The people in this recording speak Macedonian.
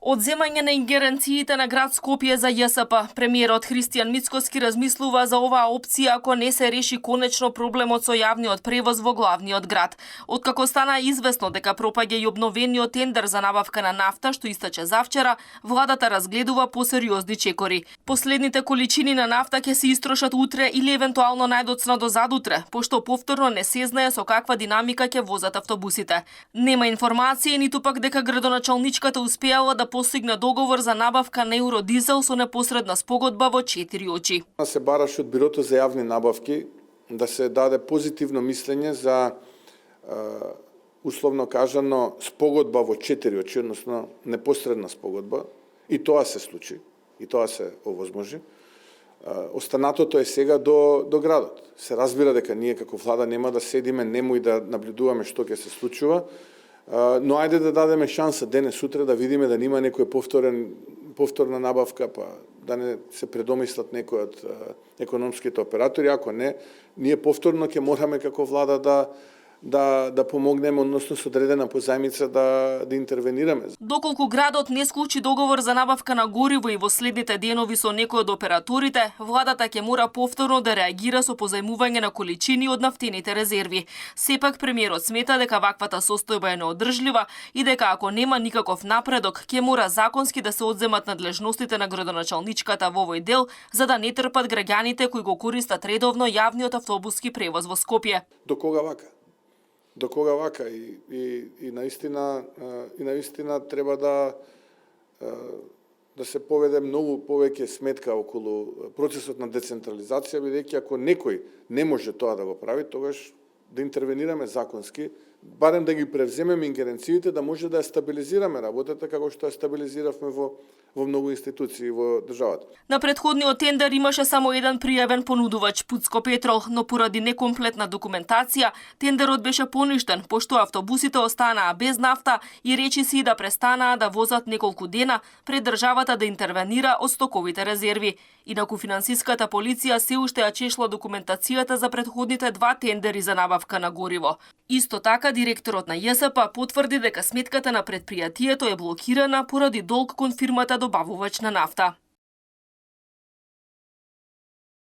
Одземање на ингеренциите на град Скопје за ЈСП. Премиерот Христијан Мицкоски размислува за оваа опција ако не се реши конечно проблемот со јавниот превоз во главниот град. Откако стана известно дека пропаѓа и обновениот тендер за набавка на нафта што истече завчера, владата разгледува посериозни чекори. Последните количини на нафта ќе се истрошат утре или евентуално најдоцна до задутре, пошто повторно не се знае со каква динамика ќе возат автобусите. Нема информации ниту пак дека градоначалничката успеала да постигне договор за набавка на евродизел со непосредна спогодба во 4 очи. Се бараше од Бирото за јавни набавки да се даде позитивно мислење за условно кажано спогодба во 4 очи, односно непосредна спогодба, и тоа се случи, и тоа се овозможи. Останатото е сега до градот. Се разбира дека ние како влада нема да седиме нему и да наблюдуваме што ќе се случува, но ајде да дадеме шанса денес утре да видиме да нема некој повторна набавка, па да не се предомислат некои од економските оператори, ако не, ние повторно ќе мораме како влада да помогнеме, односно со одредена позајмица да интервенираме. Доколку градот не склучи договор за набавка на гориво и во следните денови со некој од операторите, владата ќе мора повторно да реагира со позајмување на количини од нафтените резерви. Сепак премиерот смета дека ваквата состојба е неодржлива и дека ако нема никаков напредок, ќе мора законски да се одземат надлежностите на градоначалничката во овој дел, за да не трпат граѓаните кои го користат редовно јавниот автобуски превоз во Скопје. До кога вака? До кога вака и наистина треба да се поведе многу повеќе сметка околу процесот на децентрализација, бидејќи ако некој не може тоа да го прави, тогаш да интервенираме законски, барем да ги превземеме ингеренциите, да може да ја стабилизираме работата како што ја стабилизиравме во многу институции во државата. На претходниот тендер имаше само еден пријавен понудувач, Пуцко Петрол, но поради некомплетна документација, тендерот беше поништен, пошто автобусите останаа без нафта и речиси да престанаа да возат неколку дена пред државата да интервенира од стоковите резерви. Инаку финансиската полиција се уште ја чешла документацијата за претходните 2 тендери за набавка на гориво. Исто така, директорот на ЈСП потврди дека сметката на предпријатието е блокирана поради долг кон фирмата добавувач на нафта.